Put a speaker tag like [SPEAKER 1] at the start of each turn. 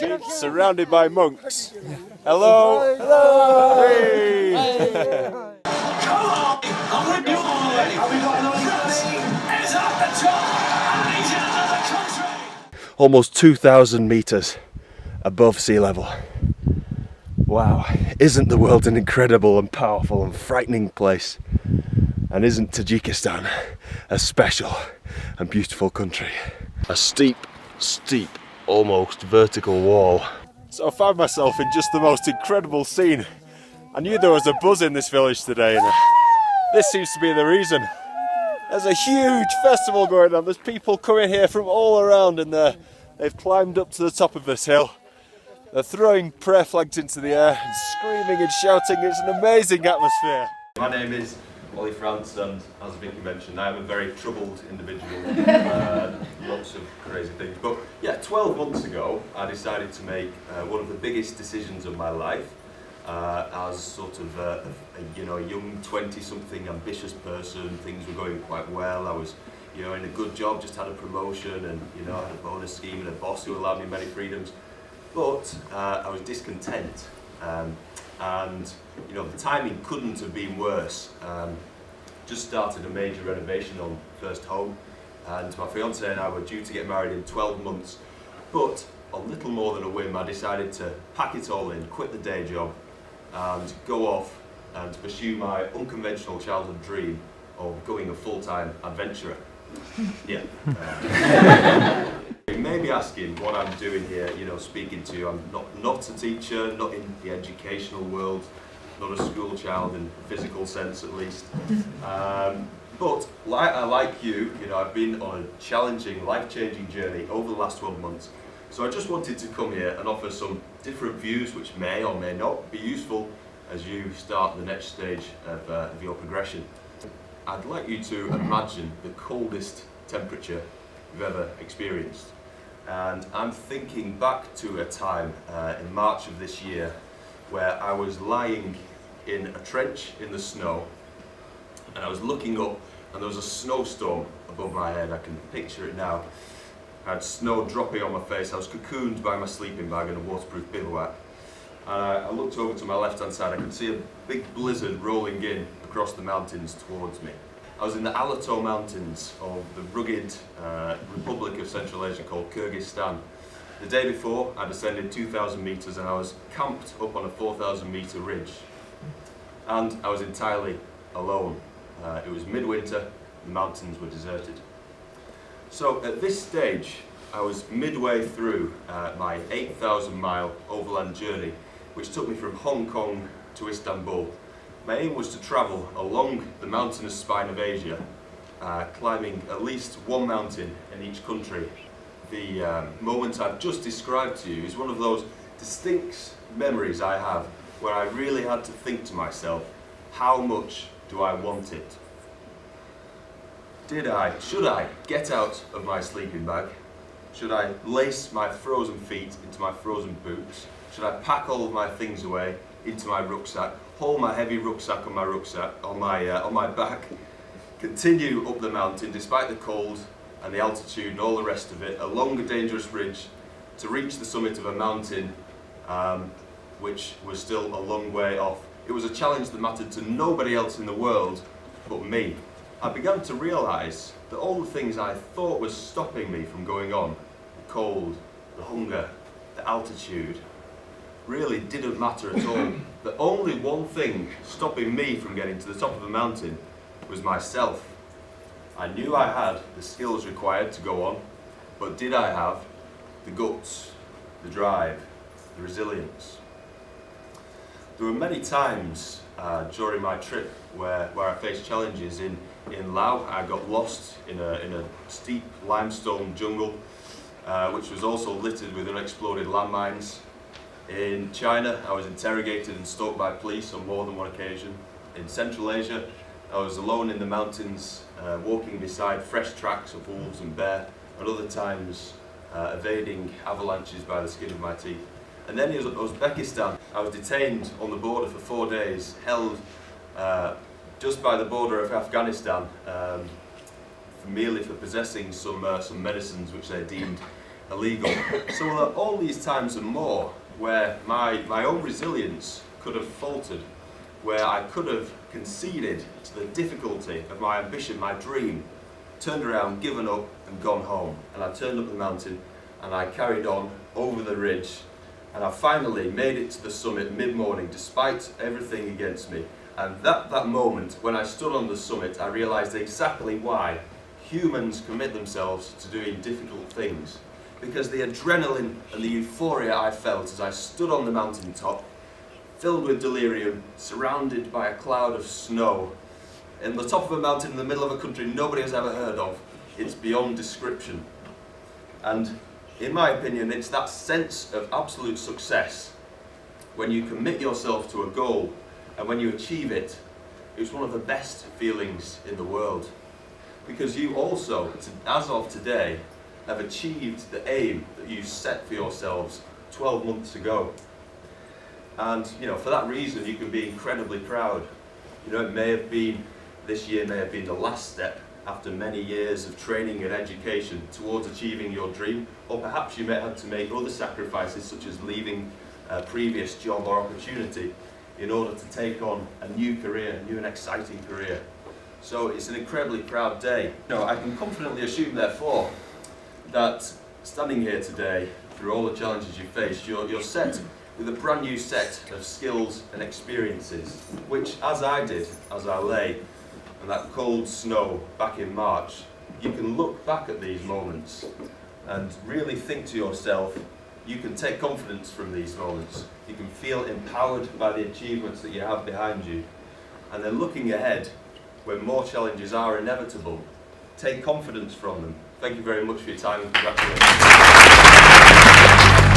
[SPEAKER 1] I've been surrounded by monks. Hello! Hello! Hey!
[SPEAKER 2] Come on! I'm with you all the way! France is at the top and he's in another country!
[SPEAKER 1] Almost 2,000 metres above sea level. Wow, isn't the world an incredible and powerful and frightening place? And isn't Tajikistan a special and beautiful country? A steep, almost vertical wall. So I found myself in just the most incredible scene. I knew there was a buzz in this village today, and this seems to be the reason. There's a huge festival going on. There's people coming here from all around, and they've climbed up to the top of this hill. They're throwing prayer flags into the air and screaming and shouting. It's an amazing atmosphere.
[SPEAKER 3] My name is Oli France, and as Vicky mentioned, I am a very troubled individual. Lots of crazy things. But yeah, 12 months ago, I decided to make one of the biggest decisions of my life. As sort of a young 20-something ambitious person, things were going quite well. I was, in a good job, just had a promotion, and I had a bonus scheme and a boss who allowed me many freedoms. But I was discontent, and the timing couldn't have been worse. Just started a major renovation on first home, and my fiance and I were due to get married in 12 months. But on little more than a whim, I decided to pack it all in, quit the day job, and go off and pursue my unconventional childhood dream of going a full-time adventurer. Yeah. You may be asking what I'm doing here, speaking to you. I'm not a teacher, not in the educational world, not a school child in a physical sense at least. But like you, I've been on a challenging, life-changing journey over the last 12 months. So I just wanted to come here and offer some different views which may or may not be useful as you start the next stage of your progression. I'd like you to imagine the coldest temperature you've ever experienced. And I'm thinking back to a time in March of this year where I was lying in a trench in the snow, and I was looking up and there was a snowstorm above my head. I can picture it now. I had snow dropping on my face. I was cocooned by my sleeping bag and a waterproof bivouac. And I looked over to my left hand side. I could see a big blizzard rolling in across the mountains towards me. I was in the Alato Mountains of the rugged Republic of Central Asia called Kyrgyzstan. The day before, I descended 2,000 metres and I was camped up on a 4,000 metre ridge. And I was entirely alone. It was midwinter, the mountains were deserted. So at this stage, I was midway through my 8,000-mile overland journey, which took me from Hong Kong to Istanbul. My aim was to travel along the mountainous spine of Asia, climbing at least one mountain in each country. The moment I've just described to you is one of those distinct memories I have where I really had to think to myself, how much do I want it? Should I get out of my sleeping bag? Should I lace my frozen feet into my frozen boots? Should I pack all of my things away into my rucksack, haul my heavy rucksack on my back, continue up the mountain despite the cold and the altitude and all the rest of it, along a dangerous ridge to reach the summit of a mountain which was still a long way off? It was a challenge that mattered to nobody else in the world but me. I began to realise that all the things I thought was stopping me from going on, the cold, the hunger, the altitude, really didn't matter at all. The only one thing stopping me from getting to the top of the mountain was myself. I knew I had the skills required to go on, but did I have the guts, the drive, the resilience? There were many times during my trip where I faced challenges. In Laos, I got lost in a steep limestone jungle, which was also littered with unexploded landmines. In China, I was interrogated and stalked by police on more than one occasion. In Central Asia, I was alone in the mountains, walking beside fresh tracks of wolves and bear, and other times evading avalanches by the skin of my teeth. And then in Uzbekistan, I was detained on the border for 4 days, held just by the border of Afghanistan, merely for possessing some medicines which they deemed illegal. So all these times and more where my own resilience could have faltered, where I could have conceded to the difficulty of my ambition, my dream, turned around, given up and gone home. And I turned up the mountain and I carried on over the ridge, and I finally made it to the summit mid-morning despite everything against me. And that moment when I stood on the summit, I realised exactly why humans commit themselves to doing difficult things. Because the adrenaline and the euphoria I felt as I stood on the mountaintop, filled with delirium, surrounded by a cloud of snow, in the top of a mountain in the middle of a country nobody has ever heard of, it's beyond description. And in my opinion, it's that sense of absolute success when you commit yourself to a goal and when you achieve it. It's one of the best feelings in the world, because you also, as of today, have achieved the aim that you set for yourselves 12 months ago. And for that reason you can be incredibly proud. It may have been, this year may have been the last step after many years of training and education towards achieving your dream, or perhaps you may have to make other sacrifices such as leaving a previous job or opportunity in order to take on a new career, a new and exciting career. So it's an incredibly proud day. I can confidently assume therefore that standing here today, through all the challenges you faced, you're set with a brand new set of skills and experiences, which, as I did, as I lay in that cold snow back in March, you can look back at these moments and really think to yourself, you can take confidence from these moments. You can feel empowered by the achievements that you have behind you. And then looking ahead, when more challenges are inevitable, take confidence from them. Thank you very much for your time and congratulations.